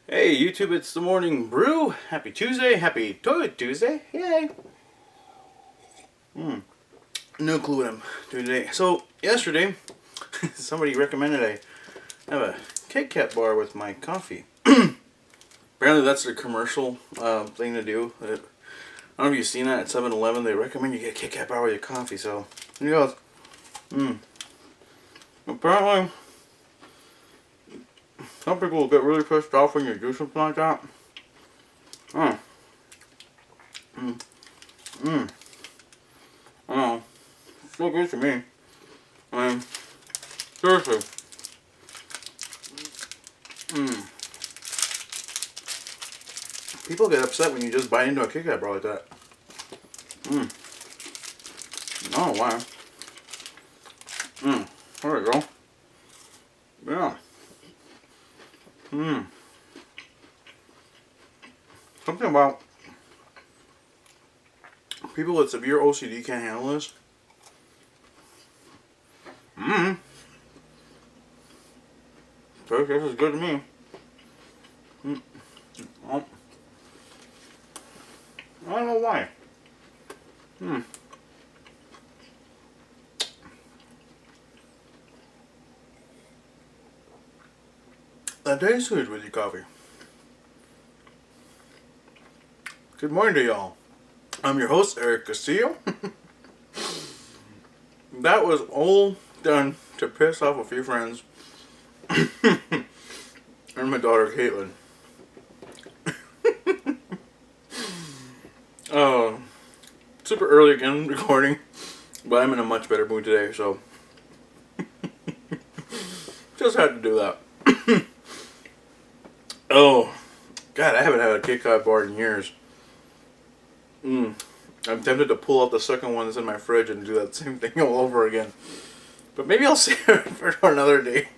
Hey YouTube, it's the morning brew. Happy Tuesday, happy Toilet Tuesday. Yay. No clue what I'm doing today. So yesterday, somebody recommended I have a Kit Kat bar with my coffee. Apparently that's a commercial thing to do. I don't know if you've seen that at 7-Eleven. They recommend you get a Kit Kat bar with your coffee. So here goes. Apparently, some people will get really pissed off when you do something like that. I don't know. Still good to me. I mean, seriously. People get upset when you just bite into a Kit Kat bar like that. I don't know why. There we go. Yeah. Something about people with severe OCD can't handle this. So this is good to me. Oh. I don't know why. That tastes good with your coffee. Good morning to y'all. I'm your host, Eric Castillo. That was all done to piss off a few friends and my daughter, Caitlin. Super early again recording, but I'm in a much better mood today, so just had to do that. Oh, God, I haven't had a Kit Kat bar in years. I'm tempted to pull out the second one that's in my fridge and do that same thing all over again. But maybe I'll save it for another day.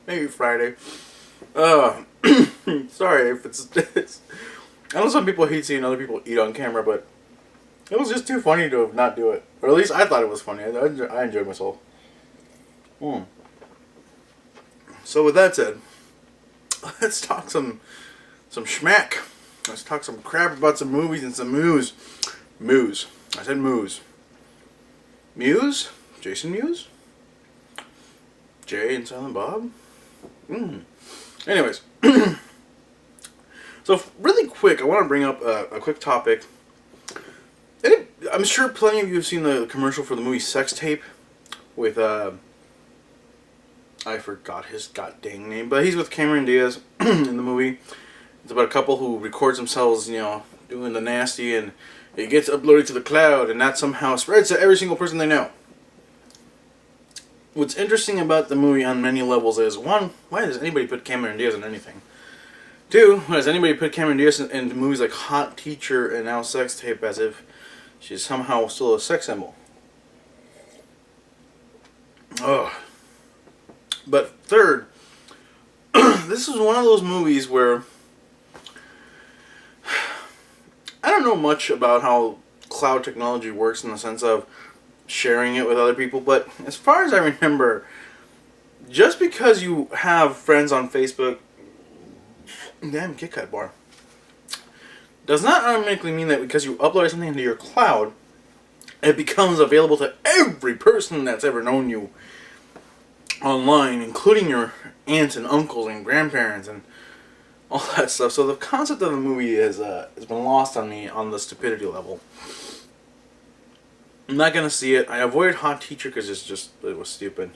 Maybe Friday. Sorry if it's I know some people hate seeing other people eat on camera, but it was just too funny to not do it. Or at least I thought it was funny. I enjoyed myself. So with that said, let's talk some schmack. Let's talk some crap about some movies and some moos. Moos. I said moos. Muse? Jason Mewes? Jay and Silent Bob? Anyways. So really quick, I want to bring up a quick topic. I'm sure plenty of you have seen the commercial for the movie Sex Tape with, I forgot his goddamn name, but he's with Cameron Diaz in the movie. It's about a couple who records themselves, doing the nasty, and it gets uploaded to the cloud, and that somehow spreads to every single person they know. What's interesting about the movie on many levels is, one, why does anybody put Cameron Diaz in anything? Two, why does anybody put Cameron Diaz in movies like Hot Teacher and now Sex Tape as if she's somehow still a sex symbol? Oh. But third, this is one of those movies where I don't know much about how cloud technology works in the sense of sharing it with other people, but as far as I remember, just because you have friends on Facebook, damn Kit Kat bar, does not automatically mean that because you upload something into your cloud, it becomes available to every person that's ever known you online, including your aunts and uncles and grandparents and all that stuff. So the concept of the movie has been lost on me on the stupidity level. I'm not gonna see it. I avoided Hot Teacher because it was stupid.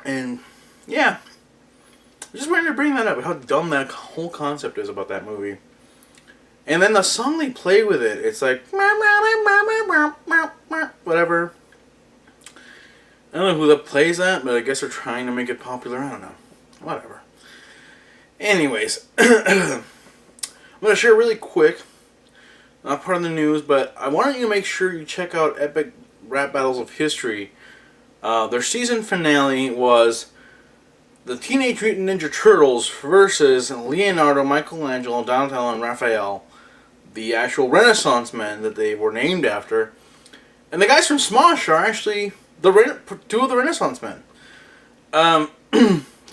And yeah, I just wanted to bring that up, how dumb that whole concept is about that movie. And then the song they play with it, it's like whatever. I don't know who that plays that, but I guess they're trying to make it popular. I don't know. Whatever. Anyways, I'm going to share really quick, not part of the news, but I wanted you to make sure you check out Epic Rap Battles of History. Their season finale was the Teenage Mutant Ninja Turtles versus Leonardo, Michelangelo, Donatello, and Raphael, the actual Renaissance men that they were named after. And the guys from Smosh are actually two of the Renaissance men.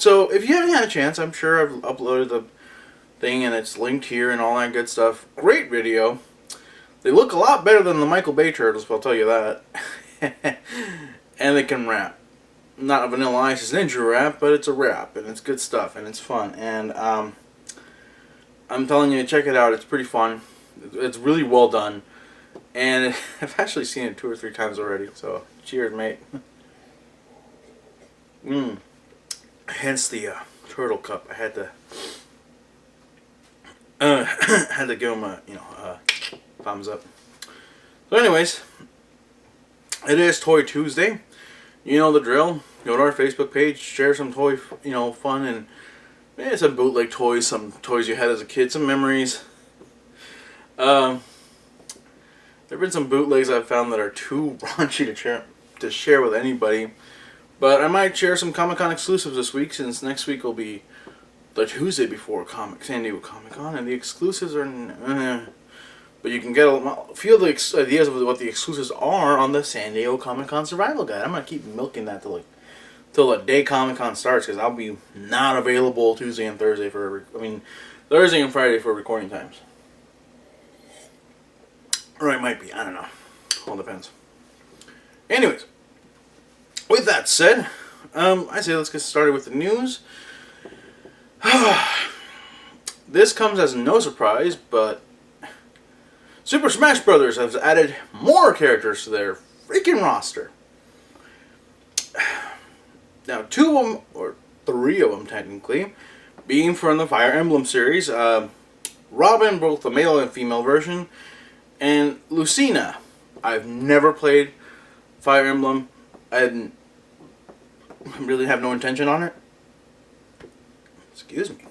So if you haven't had a chance, I'm sure I've uploaded the thing and it's linked here and all that good stuff. Great video. They look a lot better than the Michael Bay turtles, I'll tell you that. And they can rap. Not a Vanilla Ice's Ninja rap, but it's a rap, and it's good stuff, and it's fun. And I'm telling you, check it out. It's pretty fun. It's really well done. And I've actually seen it 2 or 3 times already, so cheers, mate. Hence the turtle cup. I had to give him a thumbs up. So anyways, it is Toy Tuesday. You know the drill. Go to our Facebook page, share some toy, fun, and maybe some bootleg toys, some toys you had as a kid, some memories. There have been some bootlegs I've found that are too raunchy to share with anybody. But I might share some Comic-Con exclusives this week, since next week will be the Tuesday before San Diego Comic-Con, and the exclusives are... But you can get a few of the ideas of what the exclusives are on the San Diego Comic-Con Survival Guide. I'm going to keep milking that till the day Comic-Con starts, because I'll be not available Tuesday and Thursday Thursday and Friday for recording times. Or I might be, I don't know. All depends. Anyways, with that said, I say let's get started with the news. This comes as no surprise, but Super Smash Bros. Has added more characters to their freaking roster. Now, 2 of them, or 3 of them technically, being from the Fire Emblem series. Robin, both the male and female version, and Lucina. I've never played Fire Emblem. I really have no intention on it. Excuse me.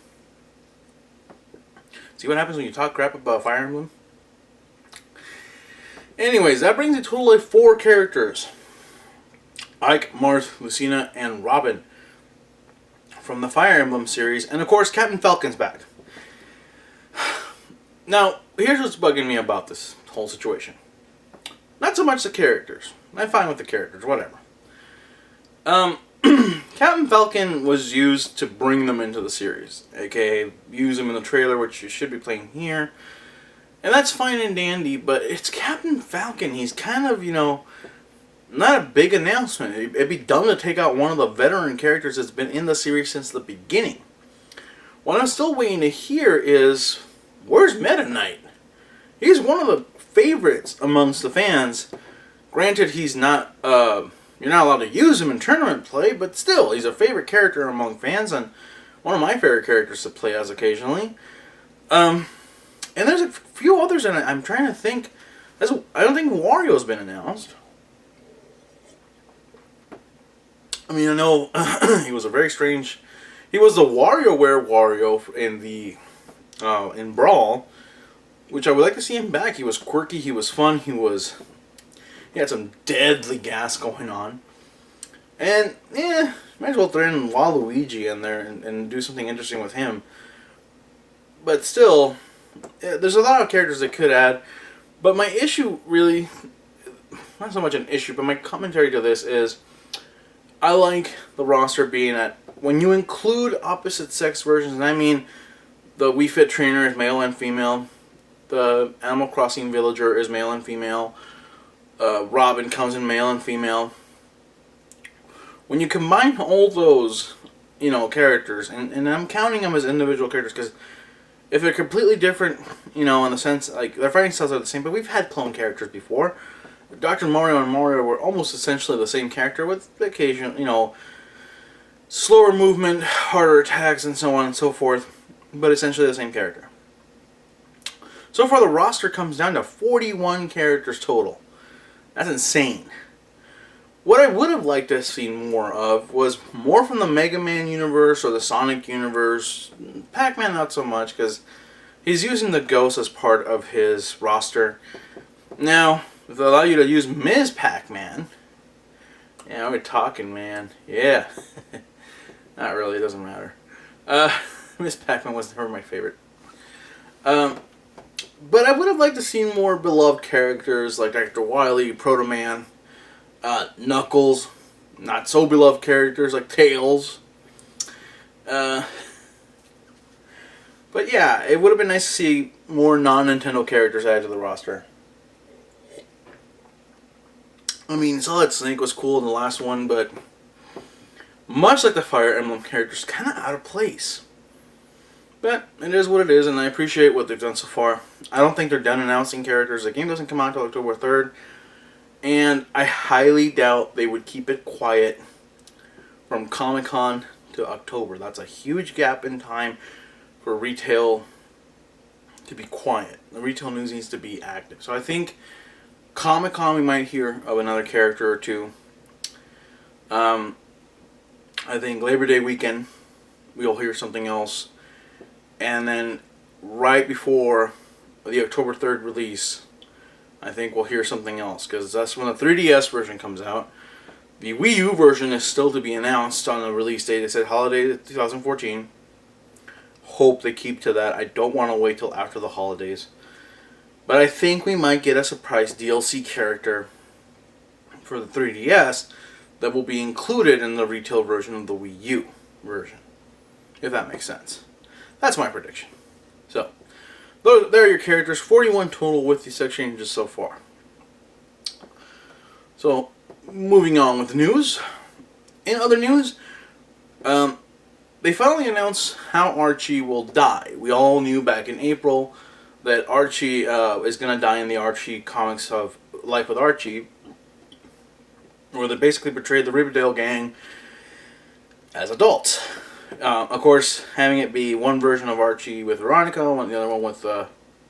See what happens when you talk crap about Fire Emblem? Anyways, that brings a total of 4 characters. Ike, Marth, Lucina, and Robin from the Fire Emblem series. And of course, Captain Falcon's back. Now, here's what's bugging me about this whole situation. Not so much the characters. I'm fine with the characters, whatever. Captain Falcon was used to bring them into the series. AKA, use them in the trailer, which you should be playing here. And that's fine and dandy, but it's Captain Falcon. He's kind of, not a big announcement. It'd be dumb to take out one of the veteran characters that's been in the series since the beginning. What I'm still waiting to hear is, where's Meta Knight? He's one of the favorites amongst the fans. Granted, he's not, you're not allowed to use him in tournament play, but still, he's a favorite character among fans, and one of my favorite characters to play as occasionally. And there's a few others, and I'm trying to think. I don't think Wario's been announced. I mean, I know he was a very strange... He was the WarioWare Wario in Brawl, which I would like to see him back. He was quirky, he was fun, he had some deadly gas going on. And, might as well throw in Waluigi in there and do something interesting with him. But still... there's a lot of characters they could add, but my issue really, not so much an issue, but my commentary to this is, I like the roster being at, when you include opposite sex versions, and I mean the Wii Fit Trainer is male and female, the Animal Crossing Villager is male and female, Robin comes in male and female. When you combine all those, characters, and I'm counting them as individual characters, because if they're completely different, in the sense, like, their fighting styles are the same, but we've had clone characters before. Dr. Mario and Mario were almost essentially the same character with the occasional, slower movement, harder attacks, and so on and so forth, but essentially the same character. So far, the roster comes down to 41 characters total. That's insane. What I would have liked to have seen more of was more from the Mega Man universe or the Sonic universe. Pac-Man not so much, because he's using the Ghost as part of his roster. Now, if they allow you to use Ms. Pac-Man... Yeah, we're talking, man. Yeah. Not really, it doesn't matter. Ms. Pac-Man was never my favorite. But I would have liked to see more beloved characters like Dr. Wily, Proto Man, Knuckles, not so beloved characters like Tails. Uh, but yeah, it would have been nice to see more non-Nintendo characters added to the roster. I mean, Solid Snake was cool in the last one, but much like the Fire Emblem characters, kind of out of place. But it is what it is, and I appreciate what they've done so far. I don't think they're done announcing characters. The game doesn't come out until October 3rd, and I highly doubt they would keep it quiet from Comic-Con to October. That's a huge gap in time for retail to be quiet. The retail news needs to be active. So I think Comic-Con we might hear of another character or two. I think Labor Day weekend we'll hear something else. And then right before the October 3rd release, I think we'll hear something else, because that's when the 3DS version comes out. The Wii U version is still to be announced on the release date. It said holiday 2014. Hope they keep to that. I don't want to wait till after the holidays. But I think we might get a surprise DLC character for the 3DS that will be included in the retail version of the Wii U version. If that makes sense. That's my prediction. So, there are your characters. 41 total with these sex changes so far. So, moving on with news. In other news, they finally announced how Archie will die. We all knew back in April that Archie is going to die in the Archie comics of Life with Archie, where they basically portrayed the Riverdale gang as adults. Of course, having it be one version of Archie with Veronica and the other one with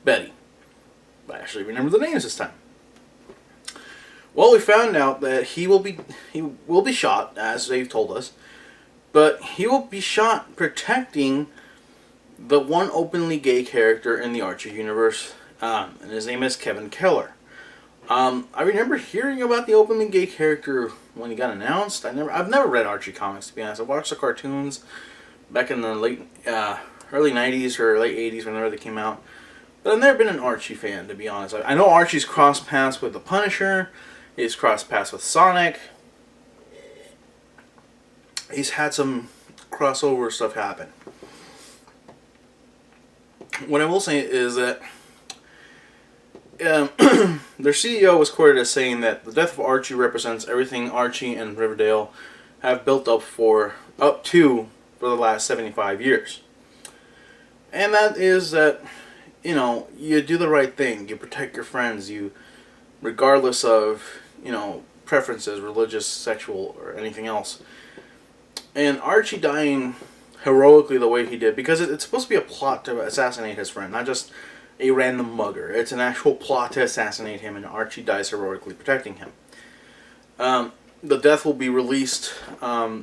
Betty. I actually remember the names this time. Well, we found out that he will be shot, as they've told us, but he will be shot protecting the one openly gay character in the Archie universe, and his name is Kevin Keller. I remember hearing about the openly gay character when he got announced. I've never read Archie comics, to be honest. I watched the cartoons back in the early 90s or late 80s, whenever they came out. But I've never been an Archie fan, to be honest. I know Archie's crossed paths with the Punisher. He's crossed paths with Sonic. He's had some crossover stuff happen. What I will say is that their CEO was quoted as saying that the death of Archie represents everything Archie and Riverdale have built up to for the last 75 years. And that is that, you do the right thing. You protect your friends. Regardless of, preferences, religious, sexual, or anything else. And Archie dying heroically the way he did, because it's supposed to be a plot to assassinate his friend, not just a random mugger. It's an actual plot to assassinate him, and Archie dies heroically protecting him. The death will be released, I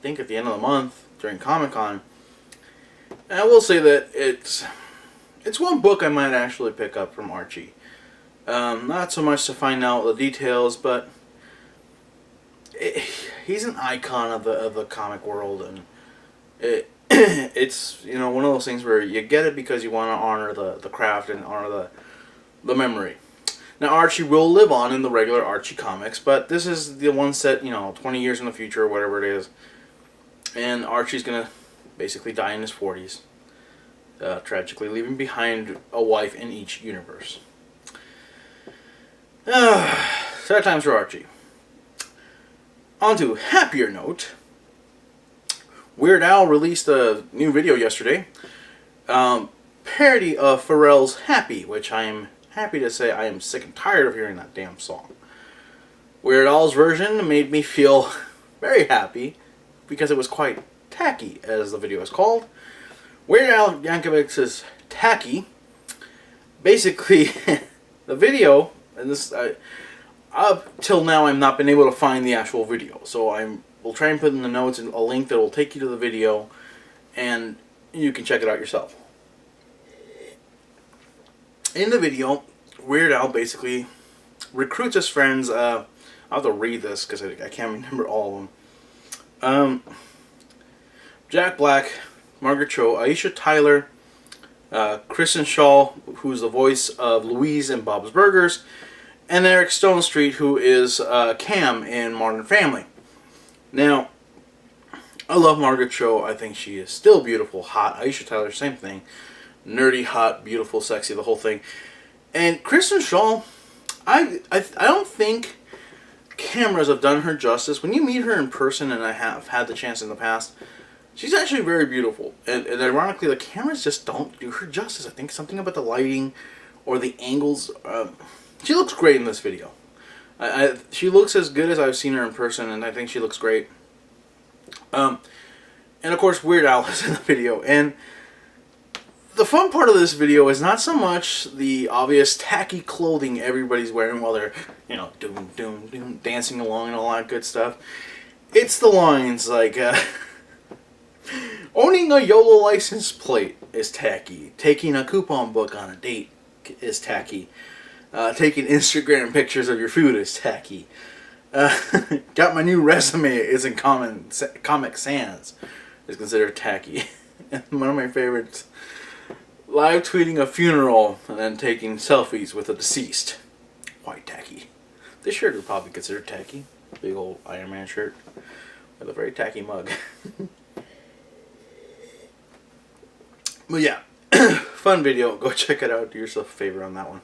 think, at the end of the month during Comic-Con. And I will say that it's one book I might actually pick up from Archie. Not so much to find out the details, but he's an icon of the comic world, and it's one of those things where you get it because you want to honor the craft and honor the memory. Now Archie will live on in the regular Archie comics, but this is the one set 20 years in the future or whatever it is, and Archie's gonna basically die in his 40s, tragically leaving behind a wife in each universe. Sad times for Archie. On to happier note. Weird Al released a new video yesterday. Parody of Pharrell's Happy, which I am happy to say I am sick and tired of hearing that damn song. Weird Al's version made me feel very happy because it was quite tacky, as the video is called. Weird Al Yankovic's Tacky. Basically, the video, and this up till now I've not been able to find the actual video, so we'll try and put in the notes a link that will take you to the video, and you can check it out yourself. In the video, Weird Al basically recruits his friends. I'll have to read this because I can't remember all of them. Jack Black, Margaret Cho, Aisha Tyler, Kristen Shaw, who's the voice of Louise in Bob's Burgers, and Eric Stone Street, who is Cam in Modern Family. Now, I love Margaret Cho. I think she is still beautiful, hot. Aisha Tyler, same thing. Nerdy, hot, beautiful, sexy, the whole thing. And Kristen Schaal, I don't think cameras have done her justice. When you meet her in person, and I have had the chance in the past, she's actually very beautiful. And ironically, the cameras just don't do her justice. I think something about the lighting or the angles. She looks great in this video. She looks as good as I've seen her in person, and I think she looks great. And of course, Weird Al is in the video. And the fun part of this video is not so much the obvious tacky clothing everybody's wearing while they're, doom, doom, doom, dancing along and all that good stuff. It's the lines like, owning a YOLO license plate is tacky. Taking a coupon book on a date is tacky. Taking Instagram pictures of your food is tacky. Got my new resume is in Comic Sans is considered tacky. And one of my favorites, live tweeting a funeral and then taking selfies with a deceased. Quite tacky. This shirt would probably consider tacky. Big old Iron Man shirt with a very tacky mug. But yeah, fun video. Go check it out. Do yourself a favor on that one.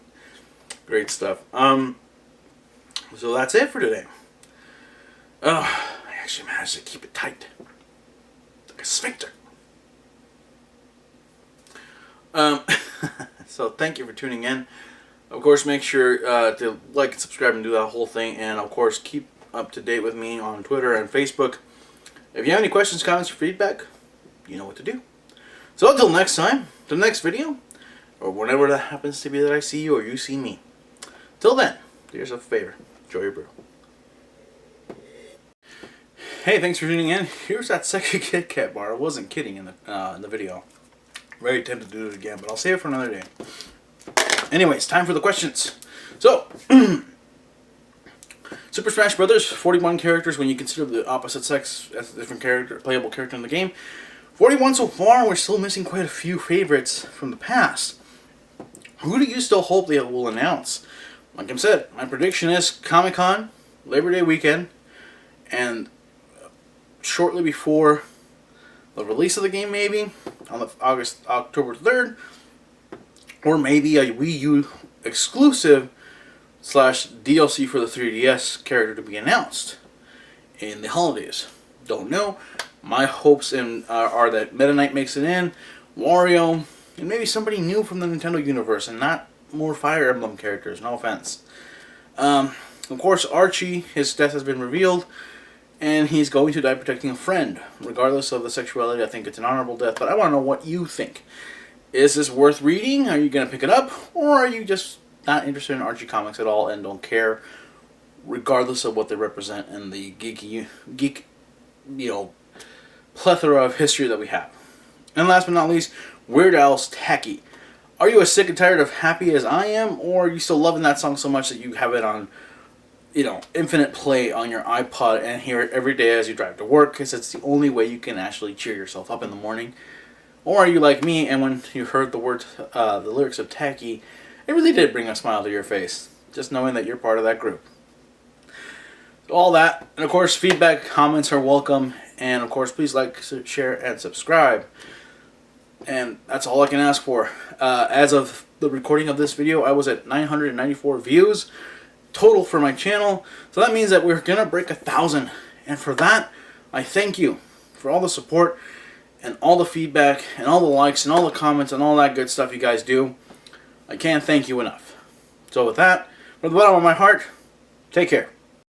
Great stuff. So that's it for today. I actually managed to keep it tight. Like a sphincter. So thank you for tuning in. Of course, make sure to like and subscribe and do that whole thing. And of course, keep up to date with me on Twitter and Facebook. If you have any questions, comments, or feedback, you know what to do. So until next time, the next video, or whenever that happens to be that I see you or you see me. Till then, do yourself a favor. Enjoy your brew. Hey, thanks for tuning in. Here's that sexy Kit Kat bar. I wasn't kidding in the video. Very tempted to do it again, but I'll save it for another day. Anyways, time for the questions. So, Super Smash Brothers, 41 characters when you consider the opposite sex as a different character, playable character in the game. 41 so far. We're still missing quite a few favorites from the past. Who do you still hope they will announce? Like I said, my prediction is Comic-Con, Labor Day weekend, and shortly before the release of the game, maybe on the October 3rd, or maybe a Wii U exclusive / DLC for the 3DS character to be announced in the holidays. Don't know. My hopes are that Meta Knight makes it in, Wario, and maybe somebody new from the Nintendo universe, and not more Fire Emblem characters. No offense. Of course, Archie, his death has been revealed, and he's going to die protecting a friend. Regardless of the sexuality, I think it's an honorable death, but I want to know what you think. Is this worth reading? Are you going to pick it up? Or are you just not interested in Archie comics at all and don't care, regardless of what they represent in the geek, plethora of history that we have? And last but not least, Weird Al's Tacky. Are you as sick and tired of Happy as I am, or are you still loving that song so much that you have it on, infinite play on your iPod and hear it every day as you drive to work, because it's the only way you can actually cheer yourself up in the morning? Or are you like me, and when you heard the lyrics of Tacky, it really did bring a smile to your face, just knowing that you're part of that group? All that, and of course, feedback, comments are welcome, and of course, please like, share, and subscribe. And that's all I can ask for. As of the recording of this video, I was at 994 views total for my channel. So that means that we're going to break 1,000. And for that, I thank you for all the support and all the feedback and all the likes and all the comments and all that good stuff you guys do. I can't thank you enough. So with that, from the bottom of my heart, take care.